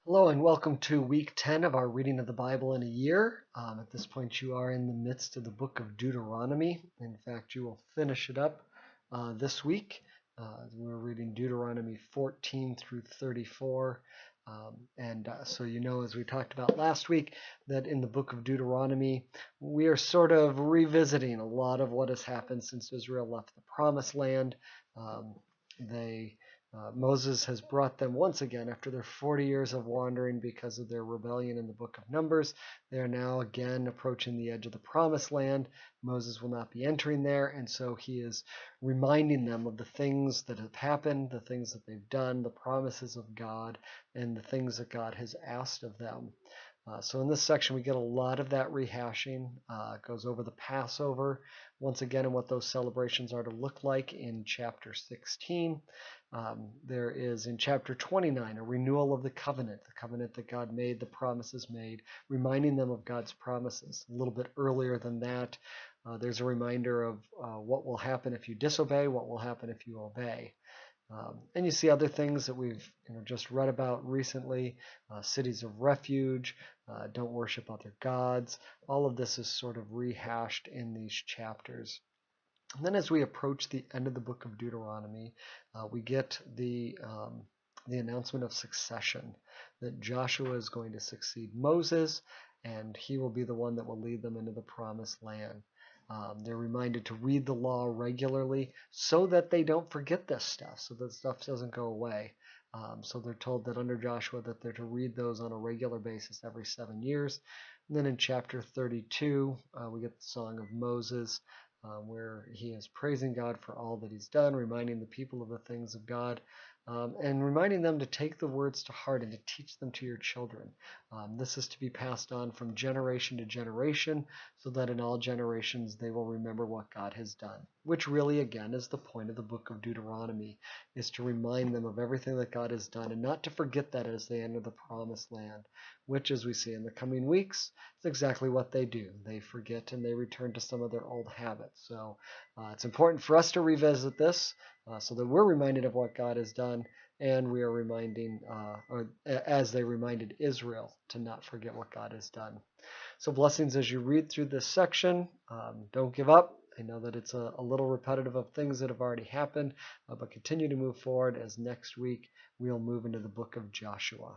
Hello and welcome to week 10 of our reading of the Bible in a year. At this point, you are in the midst of the book of Deuteronomy. In fact, you will finish it up this week. We're reading Deuteronomy 14 through 34. So you know, as we talked about last week, that in the book of Deuteronomy, we are sort of revisiting a lot of what has happened since Israel left the Promised Land. Moses has brought them once again after their 40 years of wandering because of their rebellion in the book of Numbers. They are now again approaching the edge of the Promised Land. Moses will not be entering there, and so he is reminding them of the things that have happened, the things that they've done, the promises of God, and the things that God has asked of them. So in this section, we get a lot of that rehashing. It goes over the Passover once again and what those celebrations are to look like in chapter 16. There is in chapter 29 a renewal of the covenant that God made, the promises made, reminding them of God's promises. A little bit earlier than that, there's a reminder of what will happen if you disobey, what will happen if you obey. And you see other things that we've just read about recently, cities of refuge, don't worship other gods. All of this is sort of rehashed in these chapters. And then as we approach the end of the book of Deuteronomy, we get the announcement of succession, that Joshua is going to succeed Moses, and he will be the one that will lead them into the promised land. They're reminded to read the law regularly so that they don't forget this stuff, so that stuff doesn't go away. So they're told that under Joshua that they're to read those on a regular basis every 7 years. And then in chapter 32, we get the Song of Moses, where he is praising God for all that he's done, reminding the people of the things of God, and reminding them to take the words to heart and to teach them to your children. This is to be passed on from generation to generation, so that in all generations they will remember what God has done, which really, again, is the point of the book of Deuteronomy, is to remind them of everything that God has done and not to forget that as they enter the promised land, which, as we see in the coming weeks, is exactly what they do. They forget and they return to some of their old habits. So it's important for us to revisit this so that we're reminded of what God has done, and we are reminding, or as they reminded Israel, to not forget what God has done. So blessings as you read through this section. Don't give up. I know that it's a little repetitive of things that have already happened, but continue to move forward as next week we'll move into the book of Joshua.